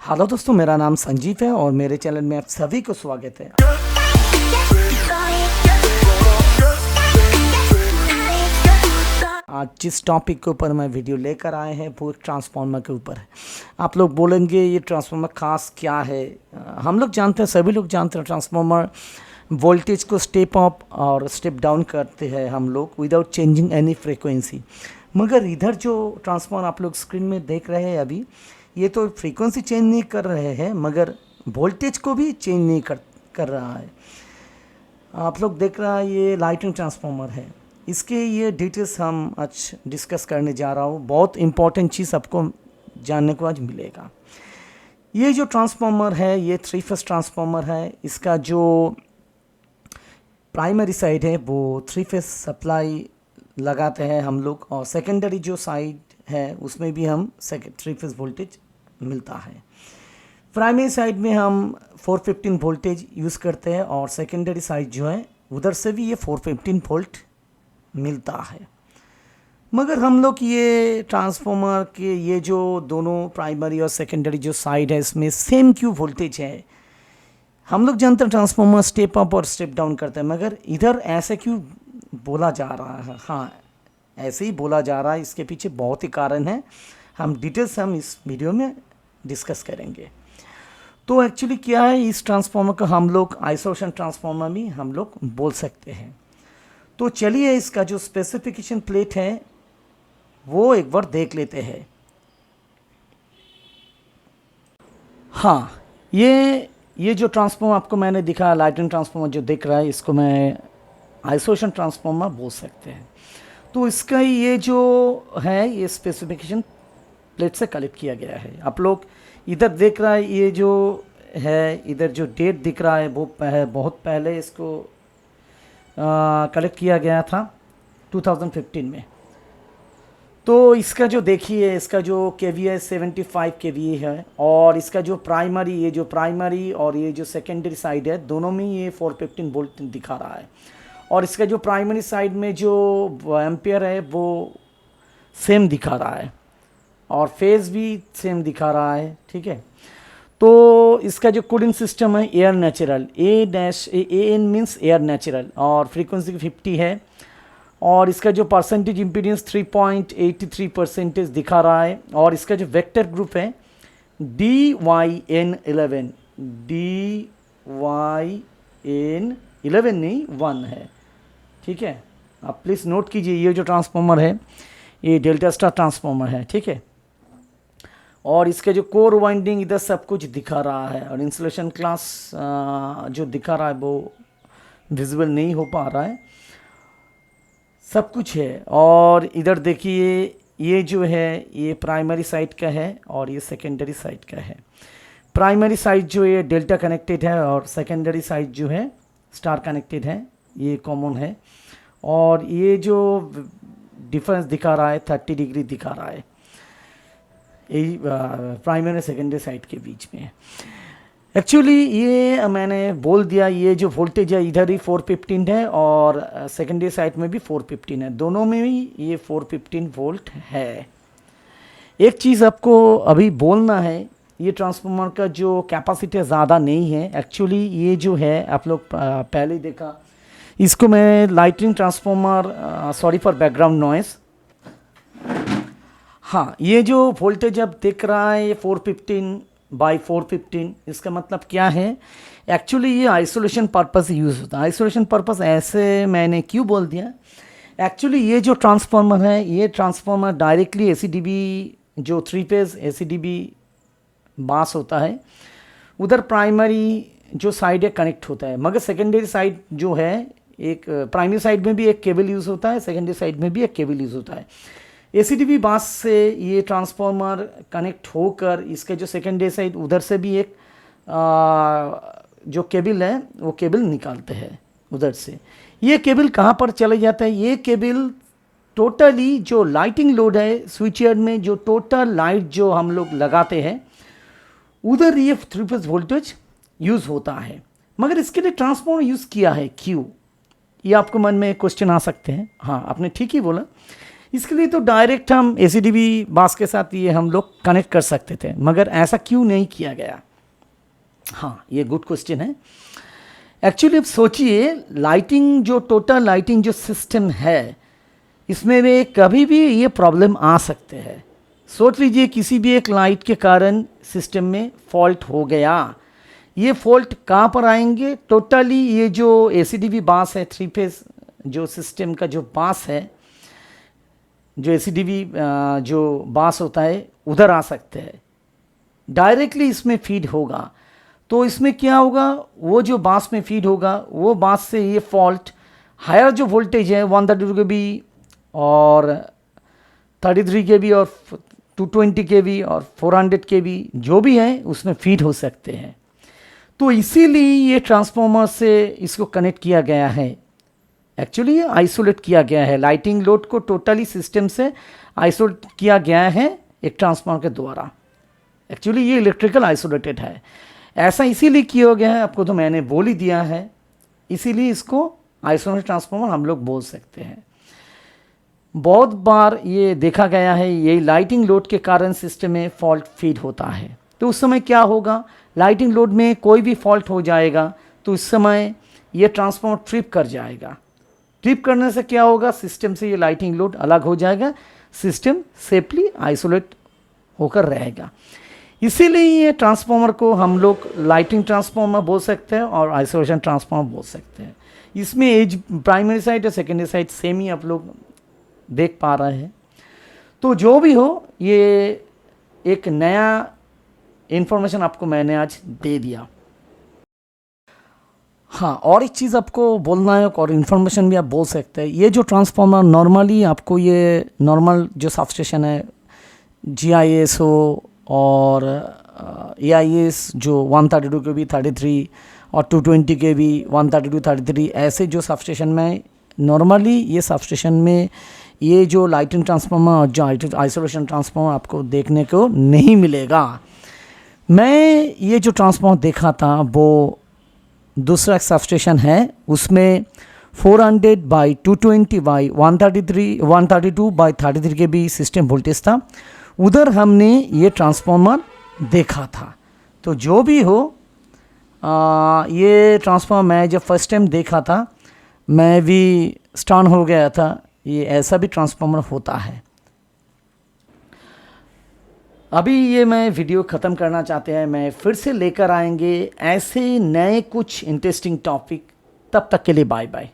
Hello दोस्तों, मेरा नाम संजीव है और मेरे चैनल में आप सभी को स्वागत है। आज जिस टॉपिक के ऊपर मैं वीडियो लेकर आए हैं वो एक ट्रांसफार्मर के ऊपर है। आप लोग बोलेंगे ये ट्रांसफार्मर खास क्या है। हम लोग जानते हैं, सभी लोग जानते हैं, ट्रांसफार्मर वोल्टेज को स्टेप अप और स्टेप डाउन करते हैं हम लोग विदाउट चेंजिंग एनी फ्रीक्वेंसी। मगर इधर जो ट्रांसफार्मर आप लोग स्क्रीन में देख रहे हैं अभी, ये तो फ्रीक्वेंसी चेंज नहीं कर रहे हैं मगर वोल्टेज को भी चेंज नहीं कर रहा है। आप लोग देख रहा है ये लाइटिंग ट्रांसफार्मर है। इसके ये डिटेल्स हम आज डिस्कस करने जा रहा हूँ। बहुत इम्पॉर्टेंट चीज़ आपको जानने को आज मिलेगा। ये जो ट्रांसफार्मर है ये 3 फेस ट्रांसफार्मर है। इसका जो प्राइमरी साइड है वो 3 फेस सप्लाई लगाते हैं हम लोग, और सेकेंडरी जो साइड है उसमें भी हम 3 फेस वोल्टेज मिलता है। प्राइमरी साइड में हम 415 वोल्टेज यूज़ करते हैं और सेकेंडरी साइड जो है उधर से भी ये 415 वोल्ट मिलता है। मगर हम लोग ये ट्रांसफार्मर के ये जो दोनों प्राइमरी और सेकेंडरी जो साइड है इसमें सेम क्यों वोल्टेज है। हम लोग जानते हैं ट्रांसफार्मर स्टेप अप और स्टेप डाउन करते हैं, मगर इधर ऐसे क्यों बोला जा रहा है। हाँ, ऐसे ही बोला जा रहा है। इसके पीछे बहुत ही कारण है। हम डिटेल्स हम इस वीडियो में डिस्कस करेंगे। तो एक्चुअली क्या है, इस ट्रांसफार्मर को हम लोग आइसोलेशन ट्रांसफार्मर भी हम लोग बोल सकते हैं। तो चलिए इसका जो स्पेसिफिकेशन प्लेट है वो एक बार देख लेते हैं। हाँ, ये जो ट्रांसफार्मर आपको मैंने दिखाया, लाइटिंग ट्रांसफार्मर जो दिख रहा है, इसको मैं आइसोलेशन ट्रांसफार्मर बोल सकते हैं। तो इसका ये जो है ये स्पेसिफिकेशन प्लेट से कलेक्ट किया गया है। आप लोग इधर देख रहा है, ये जो है इधर जो डेट दिख रहा है वो बहुत पहले इसको कलेक्ट किया गया था 2015 में। तो इसका जो देखिए, इसका जो KVA है 75 KVA है, और इसका जो प्राइमरी, ये जो प्राइमरी और ये जो सेकेंडरी साइड है दोनों में ये 415 वोल्ट दिखा रहा है। और इसका जो प्राइमरी साइड में जो एम्पियर है वो सेम दिखा रहा है और फेज भी सेम दिखा रहा है। ठीक है, तो इसका जो कूलिंग सिस्टम है air natural, AN means air natural, और फ्रीक्वेंसी 50 है। और इसका जो परसेंटेज इम्पीडेंस 3.83% दिखा रहा है। और इसका जो वेक्टर ग्रुप है DYN11, DYN11 नहीं 1 है। ठीक है, आप प्लीज़ नोट कीजिए, ये जो ट्रांसफार्मर है ये डेल्टा स्टार ट्रांसफार्मर है। ठीक है, और इसके जो कोर वाइंडिंग इधर सब कुछ दिखा रहा है, और इंसुलेशन क्लास जो दिखा रहा है वो विजिबल नहीं हो पा रहा है, सब कुछ है। और इधर देखिए ये जो है ये प्राइमरी साइड का है और ये सेकेंडरी साइड का है। प्राइमरी साइड जो है डेल्टा कनेक्टेड है और सेकेंडरी साइड जो है स्टार कनेक्टेड है, ये कॉमन है। और ये जो डिफरेंस दिखा रहा है 30 डिग्री दिखा रहा है यही प्राइमरी सेकेंडरी साइड के बीच में। एक्चुअली ये मैंने बोल दिया, ये जो वोल्टेज है इधर ही 415 है और सेकेंडरी साइड में भी 415 है, दोनों में ही ये 415 वोल्ट है। एक चीज़ आपको अभी बोलना है, ये ट्रांसफार्मर का जो कैपेसिटी ज़्यादा नहीं है। एक्चुअली ये जो है आप लोग पहले देखा, इसको मैं lighting transformer, sorry for background noise. हाँ, ये जो वोल्टेज अब दिख रहा है 415/415, इसका मतलब क्या है। एक्चुअली ये आइसोलेशन पर्पस यूज़ होता है। आइसोलेशन पर्पस ऐसे मैंने क्यों बोल दिया, एक्चुअली ये जो ट्रांसफार्मर है ये ट्रांसफार्मर डायरेक्टली ACDB जो 3 फेज ACDB बास होता है उधर प्राइमरी जो साइड है कनेक्ट होता है। मगर सेकेंडरी साइड जो है, एक प्राइमरी साइड में भी एक केबल यूज़ होता है, सेकेंडरी साइड में भी एक केबल यूज़ होता है। ACDB बास से ये ट्रांसफार्मर कनेक्ट होकर इसके जो सेकेंडरी साइड उधर से भी एक जो केबल है वो केबल निकालते हैं उधर से। ये केबल कहाँ पर चले जाता है, ये केबल टोटली जो लाइटिंग लोड है स्विच यार्ड में, जो टोटल लाइट जो हम लोग लगाते हैं उधर ये 3 फेज वोल्टेज यूज़ होता है। मगर इसके लिए ट्रांसफार्मर यूज़ किया है क्यों, ये आपको मन में क्वेश्चन आ सकते हैं। हाँ, आपने ठीक ही बोला, इसके लिए तो डायरेक्ट हम एसीडीवी बास के साथ ये हम लोग कनेक्ट कर सकते थे, मगर ऐसा क्यों नहीं किया गया? हाँ, ये गुड क्वेश्चन है। एक्चुअली अब सोचिए, लाइटिंग जो टोटल लाइटिंग जो सिस्टम है, इसमें वे कभी भी ये प्रॉब्लम आ सकते हैं। सोच लीजिए किसी भी एक लाइट के कारण सिस्टम में फॉल्ट हो गया, ये फॉल्ट कहाँ पर आएंगे? टोटली ये जो एसीडीवी बास है, 3 फेज जो सिस्टम का जो बास है, जो एसीडीवी जो बास होता है, उधर आ सकते हैं, डायरेक्टली इसमें फीड होगा। तो इसमें क्या होगा, वो जो बास में फीड होगा, वो बास से ये फॉल्ट हायर जो वोल्टेज है 132 kV और 33 kV और 220 kV और 400 kV जो भी है, उसमें फीड हो सकते हैं। तो इसीलिए ये ट्रांसफार्मर से इसको कनेक्ट किया गया है। एक्चुअली ये आइसोलेट किया गया है, लाइटिंग लोड को टोटली सिस्टम से आइसोलेट किया गया है एक ट्रांसफार्मर के द्वारा। एक्चुअली ये इलेक्ट्रिकल आइसोलेटेड है। ऐसा इसीलिए किया गया है, आपको तो मैंने बोल ही दिया है, इसीलिए इसको आइसोलेटेड ट्रांसफार्मर हम लोग बोल सकते हैं। बहुत बार ये देखा गया है, ये लाइटिंग लोड के कारण सिस्टम में फॉल्ट फीड होता है। तो उस समय क्या होगा, लाइटिंग लोड में कोई भी फॉल्ट हो जाएगा तो उस समय ये ट्रांसफार्मर ट्रिप कर जाएगा। ट्रिप करने से क्या होगा, सिस्टम से ये लाइटिंग लोड अलग हो जाएगा, सिस्टम सेफली आइसोलेट होकर रहेगा। इसीलिए ये ट्रांसफार्मर को हम लोग लाइटिंग ट्रांसफार्मर बोल सकते हैं और आइसोलेशन ट्रांसफार्मर बोल सकते हैं। इसमें एज प्राइमरी साइड और सेकेंडरी साइड सेम ही आप लोग देख पा रहे हैं। तो जो भी हो, ये एक नया इन्फॉर्मेशन आपको मैंने आज दे दिया। हाँ, और एक चीज़ आपको बोलना है और इन्फॉर्मेशन भी आप बोल सकते हैं। ये जो ट्रांसफार्मर नॉर्मली आपको ये नॉर्मल जो सब स्टेशन है, GIS हो और AIS जो 132 kV 33 और 220 kV 132 33, ऐसे जो सब स्टेशन में नॉर्मली ये सब स्टेशन में ये जो लाइटिंग ट्रांसफार्मर और जो आइसोलेशन ट्रांसफार्मर आपको देखने को नहीं मिलेगा। मैं ये जो ट्रांसफार्मर देखा था वो दूसरा सब स्टेशन है, उसमें 400/220/132 132/33 kV सिस्टम वोल्टेज था, उधर हमने ये ट्रांसफार्मर देखा था। तो जो भी हो, ये ट्रांसफार्मर मैं जब फर्स्ट टाइम देखा था, मैं भी स्टन हो गया था, ये ऐसा भी ट्रांसफार्मर होता है। अभी ये मैं वीडियो ख़त्म करना चाहते हैं, मैं फिर से लेकर आएंगे ऐसे नए कुछ इंटरेस्टिंग टॉपिक। तब तक के लिए बाय बाय।